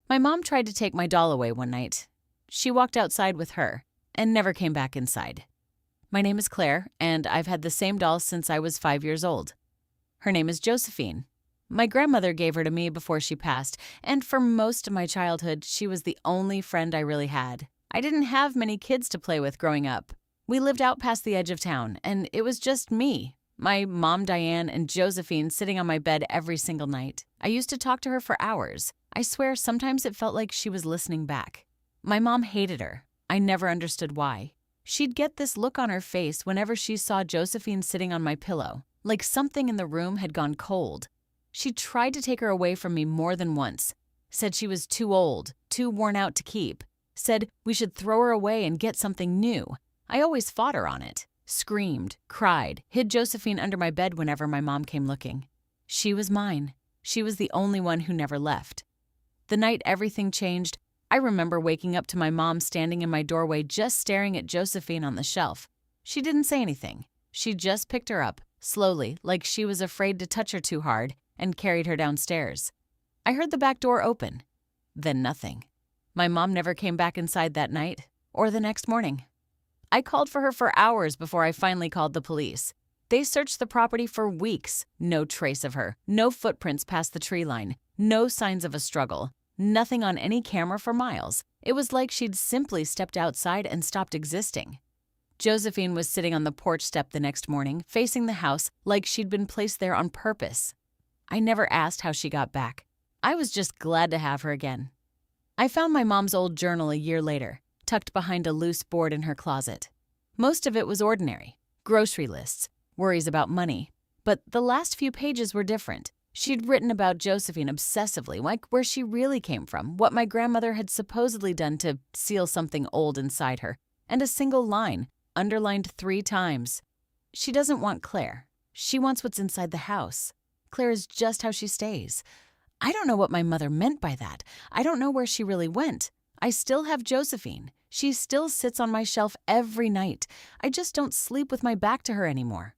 My mom tried to take my doll away one night. She walked outside with her and never came back inside. My name is Claire, and I've had the same doll since I was 5 years old. Her name is Josephine. My grandmother gave her to me before she passed, and for most of my childhood, she was the only friend I really had. I didn't have many kids to play with growing up. We lived out past the edge of town, and it was just me, my mom Diane, and Josephine sitting on my bed every single night. I used to talk to her for hours. I swear sometimes it felt like she was listening back. My mom hated her. I never understood why. She'd get this look on her face whenever she saw Josephine sitting on my pillow, like something in the room had gone cold. She tried to take her away from me more than once, said she was too old, too worn out to keep, said we should throw her away and get something new. I always fought her on it, screamed, cried, hid Josephine under my bed whenever my mom came looking. She was mine. She was the only one who never left. The night everything changed, I remember waking up to my mom standing in my doorway just staring at Josephine on the shelf. She didn't say anything. She just picked her up, slowly, like she was afraid to touch her too hard, and carried her downstairs. I heard the back door open. Then nothing. My mom never came back inside that night, or the next morning. I called for her for hours before I finally called the police. They searched the property for weeks. No trace of her. No footprints past the tree line. No signs of a struggle. Nothing on any camera for miles. It was like she'd simply stepped outside and stopped existing. Josephine was sitting on the porch step the next morning, facing the house like she'd been placed there on purpose. I never asked how she got back. I was just glad to have her again. I found my mom's old journal a year later, tucked behind a loose board in her closet. Most of it was ordinary. Grocery lists, worries about money. But the last few pages were different. She'd written about Josephine obsessively, like where she really came from, what my grandmother had supposedly done to seal something old inside her, and a single line, underlined 3 times. She doesn't want Claire. She wants what's inside the house. Claire is just how she stays. I don't know what my mother meant by that. I don't know where she really went. I still have Josephine. She still sits on my shelf every night. I just don't sleep with my back to her anymore.